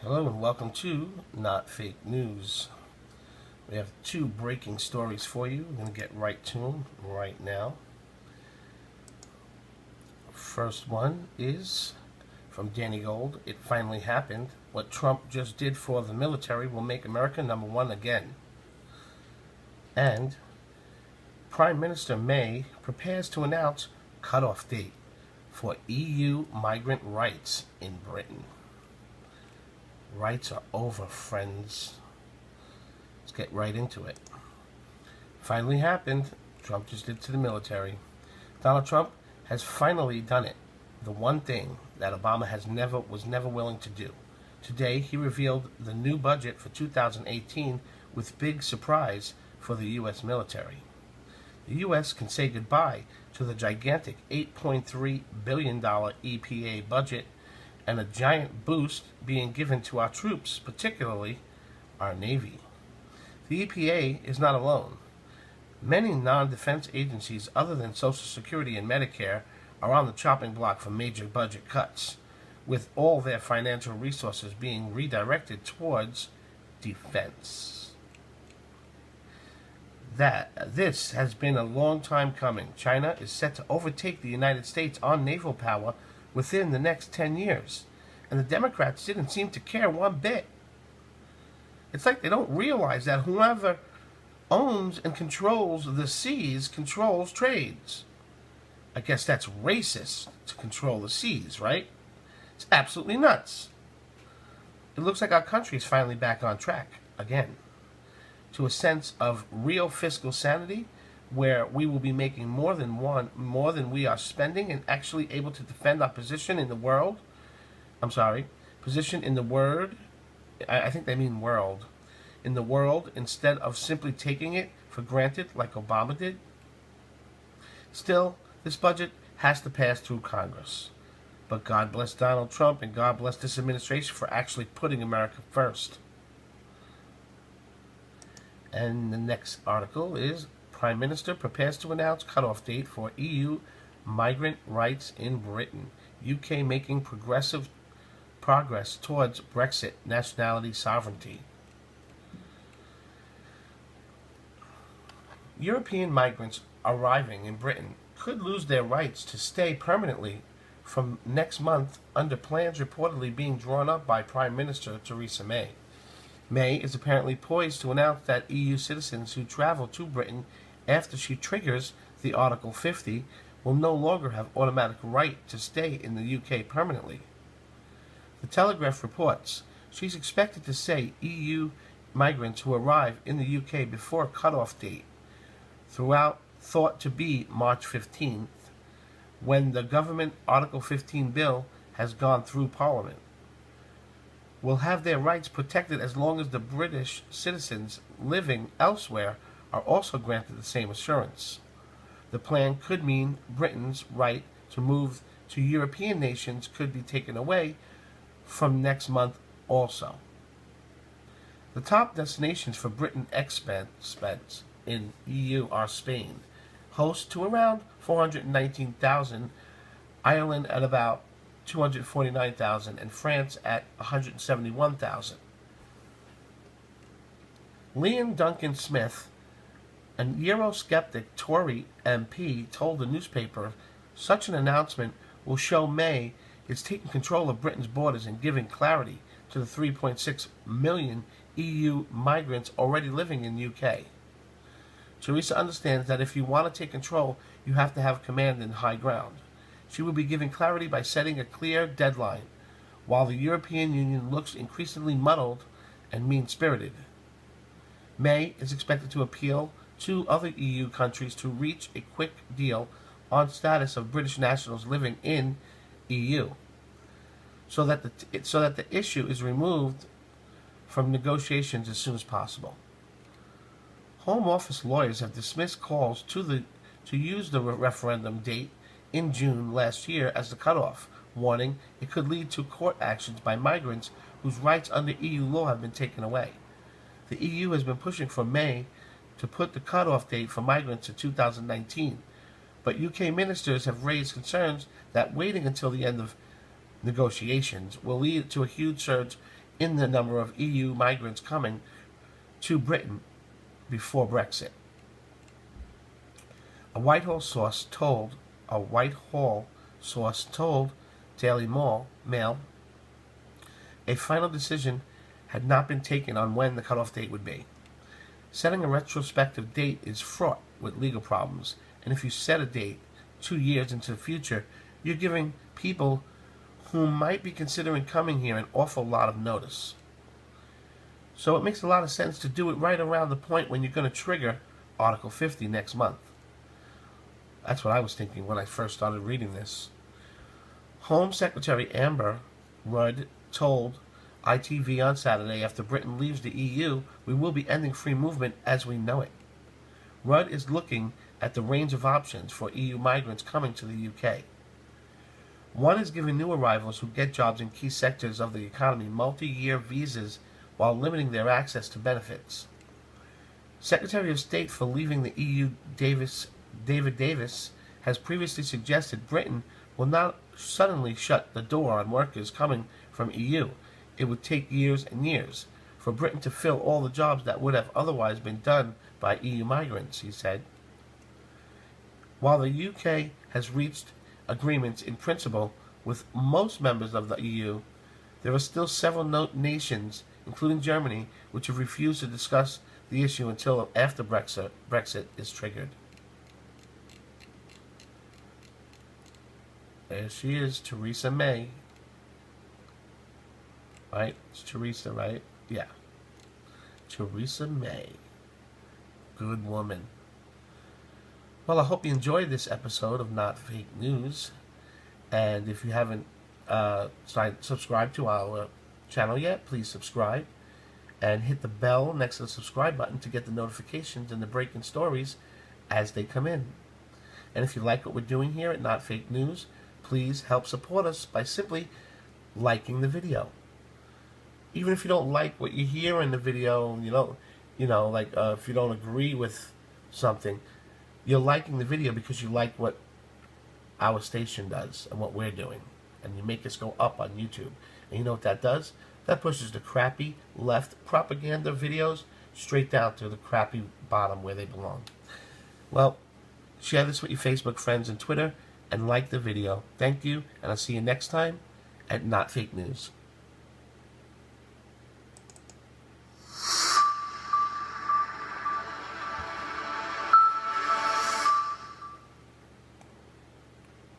Hello and welcome to Not Fake News. We have two breaking stories for you. We're going to get right to them right now. First one is from Danny Gold. It finally happened. What Trump just did for the military will make America number one again. And Prime Minister May prepares to announce cutoff date for EU migrant rights in Britain. Rights are over, friends. Let's get right into it. Finally happened. Trump just did to the military. Donald Trump has finally done it. The one thing that Obama was never willing to do. Today, he revealed the new budget for 2018 with big surprise for the U.S. military. The U.S. can say goodbye to the gigantic $8.3 billion EPA budget and a giant boost being given to our troops, particularly our Navy. The EPA is not alone. Many non-defense agencies other than Social Security and Medicare are on the chopping block for major budget cuts, with all their financial resources being redirected towards defense. This has been a long time coming. China is set to overtake the United States on naval power within the next 10 years. And the Democrats didn't seem to care one bit. It's like they don't realize that whoever owns and controls the seas controls trades. I guess that's racist to control the seas, right? It's absolutely nuts. It looks like our country is finally back on track again to a sense of real fiscal sanity, where we will be making more than we are spending, and actually able to defend our position in the world. Position in the word. I think they mean world. In the world, instead of simply taking it for granted like Obama did. Still, this budget has to pass through Congress. But God bless Donald Trump and God bless this administration for actually putting America first. And the next article is Prime Minister prepares to announce cutoff date for EU migrant rights in Britain. UK making progress towards Brexit nationality sovereignty. European migrants arriving in Britain could lose their rights to stay permanently from next month under plans reportedly being drawn up by Prime Minister Theresa May. May is apparently poised to announce that EU citizens who travel to Britain after she triggers the Article 50 will no longer have automatic right to stay in the UK permanently. The Telegraph reports she's expected to say EU migrants who arrive in the UK before cutoff date, thought to be March 15th, when the government Article 15 bill has gone through Parliament, will have their rights protected as long as the British citizens living elsewhere are also granted the same assurance. The plan could mean Britain's right to move to European nations could be taken away from next month also. The top destinations for Britain expats in EU are Spain, host to around 419,000, Ireland at about 249,000, and France at 171,000. Liam Duncan Smith, an Eurosceptic Tory MP, told the newspaper such an announcement will show May is taking control of Britain's borders and giving clarity to the 3.6 million EU migrants already living in the UK. Theresa understands that if you want to take control, you have to have command and high ground. She will be giving clarity by setting a clear deadline, while the European Union looks increasingly muddled and mean-spirited. May is expected to appeal to other EU countries to reach a quick deal on status of British nationals living in EU, so that the issue is removed from negotiations as soon as possible. Home Office lawyers have dismissed calls to use the referendum date in June last year as the cutoff, warning it could lead to court actions by migrants whose rights under EU law have been taken away. The EU has been pushing for May to put the cutoff date for migrants to 2019, but UK ministers have raised concerns that waiting until the end of negotiations will lead to a huge surge in the number of EU migrants coming to Britain before Brexit. A Whitehall source told Daily Mail a final decision had not been taken on when the cutoff date would be. Setting a retrospective date is fraught with legal problems, and if you set a date 2 years into the future, you're giving people who might be considering coming here an awful lot of notice. So it makes a lot of sense to do it right around the point when you're going to trigger Article 50 next month. That's what I was thinking when I first started reading this. Home Secretary Amber Rudd told ITV on Saturday, after Britain leaves the EU, we will be ending free movement as we know it. Rudd is looking at the range of options for EU migrants coming to the UK. One is giving new arrivals who get jobs in key sectors of the economy multi-year visas while limiting their access to benefits. Secretary of State for leaving the EU David Davis has previously suggested Britain will not suddenly shut the door on workers coming from EU. It would take years and years for Britain to fill all the jobs that would have otherwise been done by EU migrants, he said. While the UK has reached agreements in principle with most members of the EU, there are still several nations, including Germany, which have refused to discuss the issue until after Brexit is triggered. There she is, Theresa May. Right? It's Theresa, right? Yeah. Theresa May. Good woman. Well, I hope you enjoyed this episode of Not Fake News. And if you haven't subscribed to our channel yet, please subscribe. And hit the bell next to the subscribe button to get the notifications and the breaking stories as they come in. And if you like what we're doing here at Not Fake News, please help support us by simply liking the video. Even if you don't like what you hear in the video, if you don't agree with something, you're liking the video because you like what our station does and what we're doing. And you make us go up on YouTube. And you know what that does? That pushes the crappy left propaganda videos straight down to the crappy bottom where they belong. Well, share this with your Facebook friends and Twitter, and like the video. Thank you, and I'll see you next time at Not Fake News.